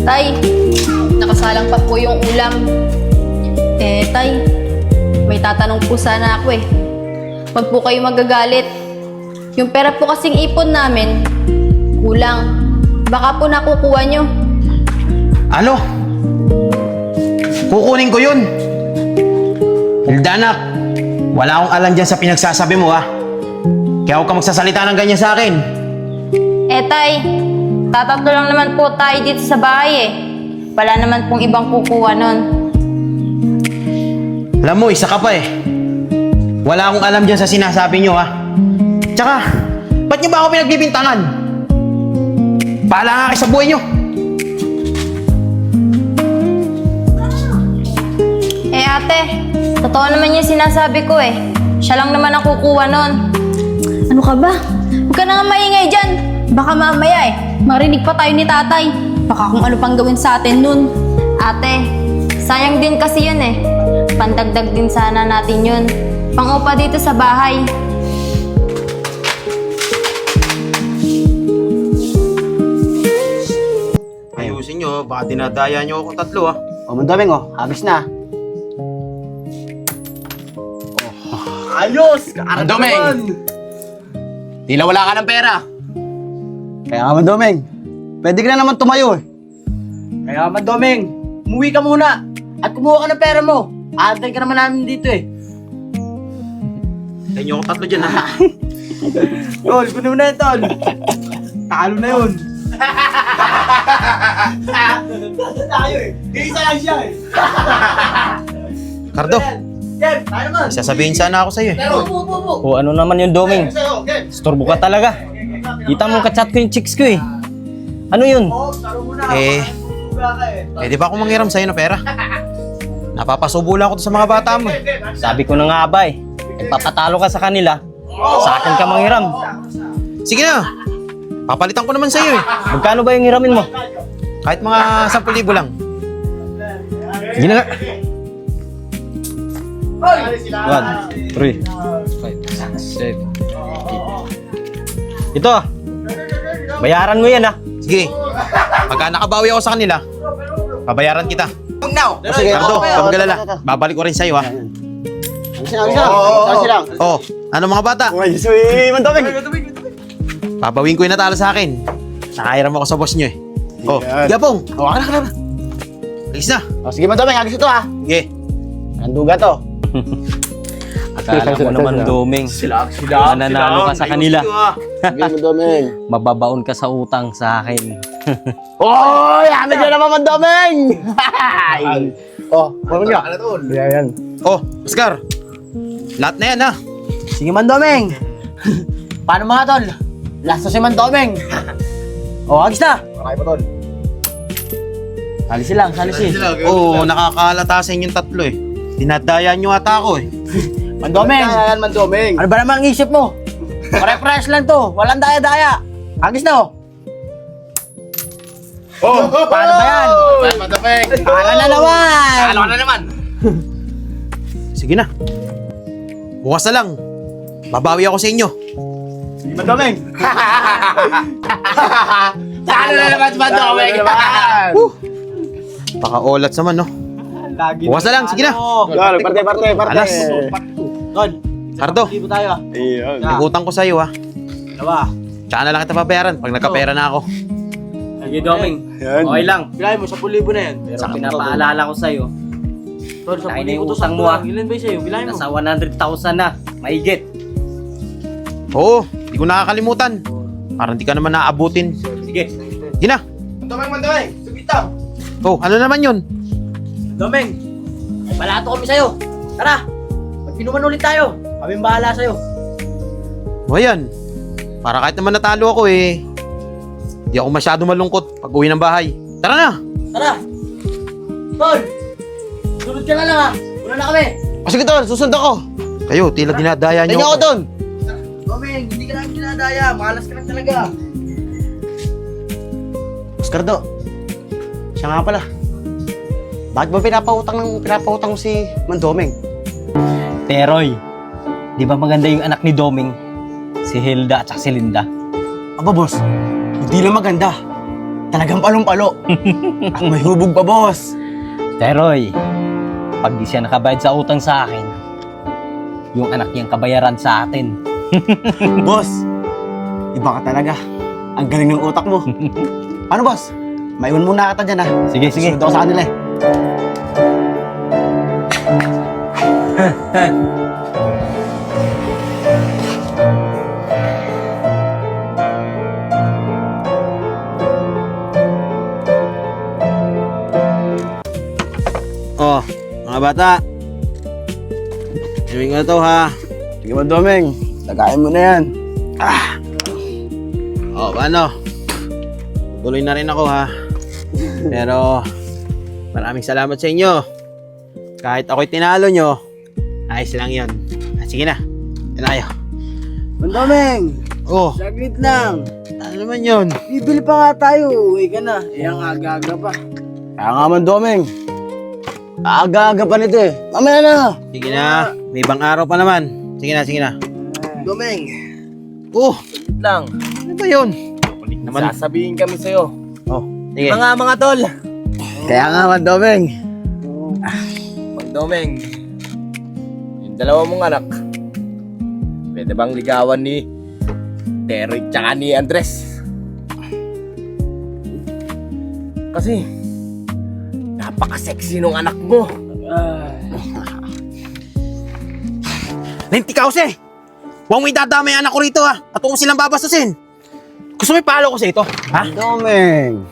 Tay, nakasalang pa po yung ulam. Tay, may tatanong po sana ako eh. Huwag po kayo magagalit. Yung pera po kasing ipon namin, kulang. Baka po nakukuha nyo. Ano? Kukunin ko yun. Hildanak, wala akong alam dyan sa pinagsasabi mo ha. Kaya huwag ka magsasalita ng ganyan sa akin. Tay, tatatlo lang naman po tayo dito sa bahay eh. Wala naman pong ibang kukuha nun. Alam mo, isa ka pa eh. Wala akong alam dyan sa sinasabi nyo ha. Tsaka, ba't nyo ba ako pinagbibintangan? Bahala nga kayo sa buhay nyo. Ate, totoo naman yung sinasabi ko eh. Siya lang naman ang kukuha nun. Ano ka ba? Huwag ka na nga maingay dyan. Baka mamaya eh, marinig pa tayo ni tatay. Baka kung ano pang gawin sa atin nun. Ate, sayang din kasi yun eh. Pandagdag din sana natin yun. Pang-upa dito sa bahay. Ayusin nyo, baka dinadaya nyo ako tatlo ha. O, Mandoming, habis na. Ayos! Mandoming! Tila wala ka ng pera. Kaya nga, Mandoming, pwede ka na naman tumayo eh. Kaya Mandoming, umuwi ka muna at kumuha ka ng pera mo. Aantayin ka naman namin dito eh. Tayo nyo ako tatlo dyan ha. Tol, kunin mo na yun, Tol. Talo na yun. Tayo eh. Isa lang siya eh. Cardo, Ken, tayo naman. sasabihin sana ako sa'yo eh. O ano naman yung Doming? Storbo ka talaga. Kita mo ka-chat ko yung chicks ko eh. Ano yun? Di ba akong manghiram sa'yo ng pera? Napapasubo lang ako to sa mga bata mo eh. Sabi ko na nga ba eh. Papatalo ka sa kanila. Sa akin ka manghiram. Sige na, papalitan ko naman sa'yo eh. Magkano ba yung hiramin mo? Kahit mga 10,000 lang. Sige na nga. 1, 3, 5, 6, 7, 8. Ito. Bayaran mo yan ah. Sige, pagka nakabawi ako sa kanila, babayaran kita. Sige, Cardo, huwag kang galala. Babalik ko rin sa'yo ha. Habis lang. Oh, ano mga bata? Uy, sweet, Mandoming. Babawin ko yung natalo sa akin. Nakairam ako sa boss nyo eh. Oh, Yan. Gapong! Oh, ka na. Alis na. O, sige, Mandoming, agis ito ha. Sige. Nanduga to. Akala mo naman Doming. Mananalo ka sa kanila. Sige, Mandoming. Mababaon ka sa utang sa akin. Oy, ano dyan naman, Mandoming? Oh, ano nyo? Yan. Oh, Oscar. Lahat na yan ha. Sige, Mandoming. Paano mga Tol? Last na si Mandoming. O, agis na. Salisi lang, salisi. Oh, nakakahalata sa inyong tatlo eh. Dinadaya nyo ata ako eh. Mandoming. Yan, Mandoming. Ano ba naman ang isip mo? Pare-fresh lang to. Walang daya-daya. Agis na oh. Paano ba yan? Paano na naman? Sige na. Bukas na lang. Babawi ako sa inyo. Mandoming. Paano na naman si Mandoming? Baka olat naman no. Bukas na lang, sige na. Parte. Alas. Tol, Cardo, libo tayo ah. Ayun. may utang ko sa'yo ha. Dalawa. Tsaka na lang kita babayaran pag nagkapera na ako. Sige Doming. Yan. Okay lang. Bilahin mo, 10,000 na yan. Pero pinapaalala ko sa'yo. Tol, Tayo na 10,000 yung to utang sakto mo, lang. ah. Ilan ba yung sa'yo? Bilahin mo. Nasa 100,000 na. Maigit. Oo, di ko nakakalimutan. Parang di ka naman naaabutin. Sige. Sige na. Mandoming. Sugita. Oh, ano naman yun? Doming, may balato kami sa'yo. Tara, magpinuman ulit tayo. Kaming bahala sa'yo. O yan. Para kahit naman natalo ako eh. Di ako masyado malungkot pag uwi ng bahay. Tara na! Tara. Tol, sunod ka na lang ha. Una na kami. O, sige, Tol, susunod ako. Kayo, tila dinadaya nyo Tingnan ako doon. Doming, hindi ka namin dinadaya. Malas ka lang talaga. Oscar Do, siya nga pala. Bakit ba pinapautang mo si Mandoming? Teroy. Di ba maganda yung anak ni Doming? Si Hilda at si Linda. Aba, boss, hindi lang maganda. talagang palong-palo. At may hubog pa, boss. Teroy, pag di siya nakabayad sa utang sa akin, yung anak niyang kabayaran sa atin. Boss, iba ka talaga. Ang galing ng utak mo. Ano, boss? Maiwan muna kita dyan, ha? Sige, sige. Sunod ako sa kanila, eh. Oh, mga bata. Gawin nga to ha. Sige ba, Domeng? Lagayin mo na yan. Oh, paano? Tuloy na rin ako ha. Pero maraming salamat sa inyo. Kahit ako'y tinalo nyo, ayos lang yun. Sige na, yan na kayo. Domeng, Oh, saglit lang. ano naman yun? Bibili pa nga tayo. Uwi ka na. Eh, ang aga-aga pa. Kaya nga man, Domeng. Aga-aga pa nito, eh. Mamaya na. Sige na, may ibang araw pa naman. Sige na, sige na. Domeng, Oh, saglit lang. ano ba yun? Naman. Sasabihin kami sa'yo. Oh, sige. Mga tol. Kaya nga man, Domeng. Mang Domeng, yung dalawa mong anak, pwede bang ligawan ni Derek tsaka ni Andres? Kasi, napaka-sexy nung anak mo. Lentikause! Huwag mo idadama yung anak ko rito ha. At huwag mo silang babastusin. Gusto mo ipalo ko sa ito? Ha? Domeng,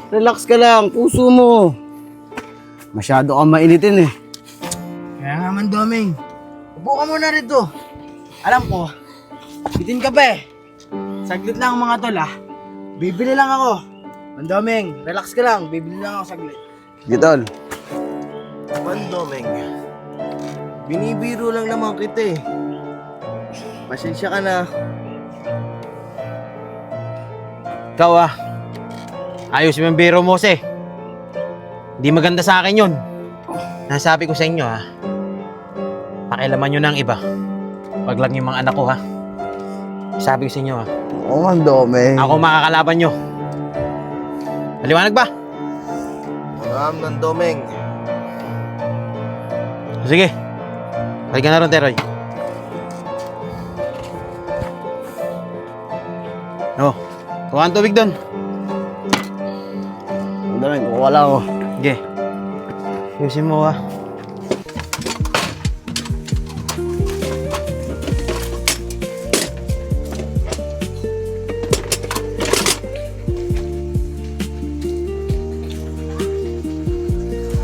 relax ka lang. Puso mo. Masyado kang mainitin, eh. Kaya nga man, Domeng. Upo ka muna rito. Alam ko, bitin ka pa eh. Saglit lang mga tol ah. Bibili lang ako. Man, Domeng, relax ka lang. Bibili lang ako saglit. Gitol. Man, Domeng, binibiro lang naman kita eh. Pasensya ka na. Ikaw ah. Ayos mo yung biro mo eh. Hindi maganda sa akin yun. Nasabi ko sa inyo ha. Pakialaman nyo na ang iba. Wag lang yung mga anak ko ha. Sabi ko sa inyo ha. Oo man, Domeng. Ako makakalaban nyo. Maliwanag ba? Alam ng Domeng. Sige. Balik ka na ron, Teroy. Oh, kuha ang tubig doon. Domeng, kukuha lang ako. Sige. Ayusin mo ha.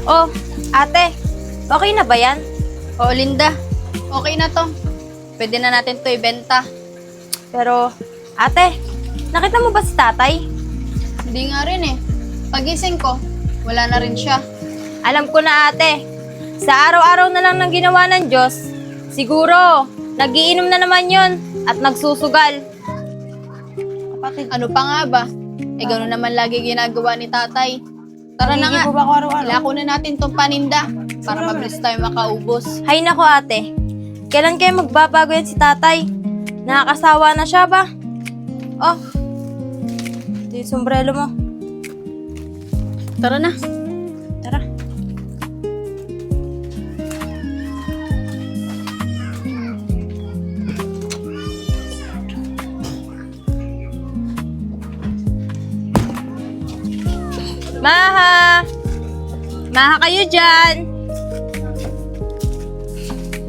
Oh, ate, okay na ba yan? Oo, Linda, okay na to. Pwede na natin to ibenta. Pero, ate, nakita mo ba si tatay? Hindi nga rin eh. Pagising ko, wala na rin siya. Alam ko na ate, sa araw-araw na lang ng ginawa ng Diyos, siguro, nagiinom na naman yon at nagsusugal. Kapatid, ano pa nga ba? Eh, gano'n naman lagi ginagawa ni tatay. Tara na nga, ilako na natin tong paninda para mabilis tayo makaubos. Hay nako ate, kailan kayo magbabago yan si tatay? Nakakasawa na siya ba? Oh, ito yung sombrero mo. Tara na. Tara. Maha! Maha kayo dyan!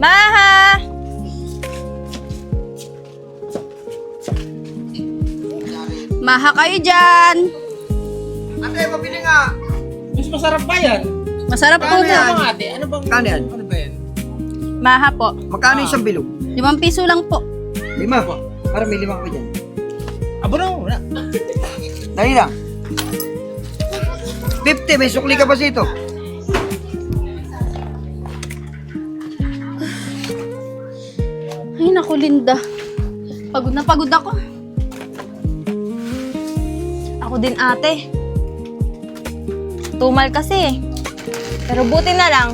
Maha! Maha kayo dyan! Ate, mabili nga. Mas masarap ba yan? Masarap po ba? Ate, ano bang... Kano yan? Ano ba yan? Maha po. Magkano isang bilog? 5 piso lang po. 5 po. Para may 5 pa dyan. Abo na, wala. Dali lang. 50, may sukli ka pa sito. Ay, naku, Linda. Pagod na pagod ako. Ako din ate. Tumal kasi eh. Pero buti na lang,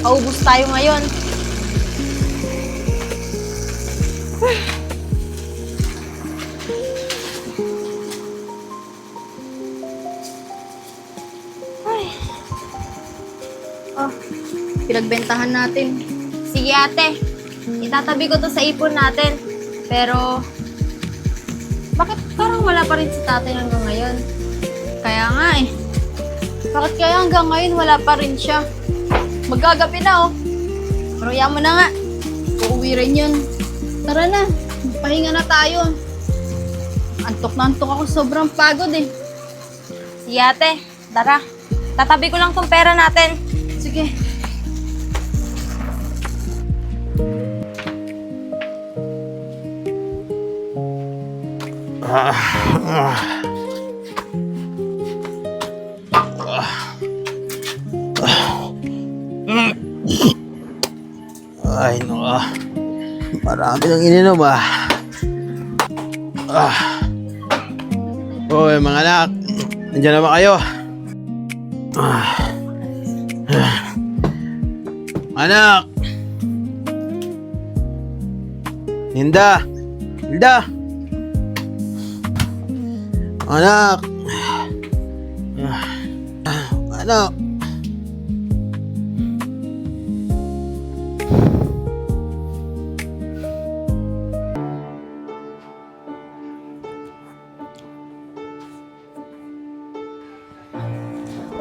paubos tayo ngayon. to. Pinagbentahan natin. Sige ate, itatabi ko to sa ipon natin. Pero, bakit parang wala pa rin si tatay hanggang ngayon? Kaya nga eh. Bakit kaya hanggang ngayon wala pa rin siya? Magagabi na oh. Pero yan mo na nga. Uuwi rin yun. Tara na, pahinga na tayo. Antok na antok ako, sobrang pagod eh. Sige ate, tara. Tatabi ko lang tong pera natin. Sige. Ay, no. Marami nang ininom Hoy, mga anak. Nandiyan na ba kayo? Anak! Linda! Linda! Anak! Anak!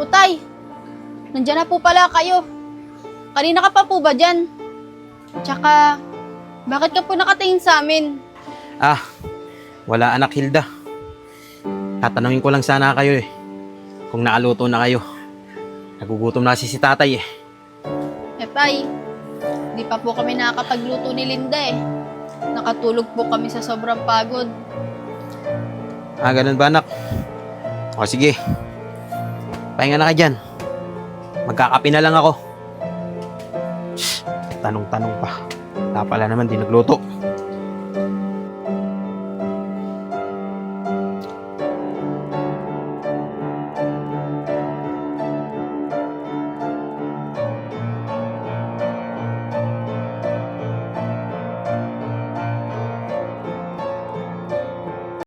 Utay, nandiyan na po pala kayo. Kanina ka pa po ba dyan? Tsaka, bakit ka po nakatingin sa amin? Wala anak Hilda. Tatanungin ko lang sana kayo kung nakaluto na kayo. Nagugutom na si tatay Tay, di pa po kami nakakapagluto ni Linda eh. Nakatulog po kami sa sobrang pagod. Ganun ba anak? O sige. Pahinga na ka dyan. Magkakape na lang ako. Tanong-tanong pa. Wala pala naman, di nagluto.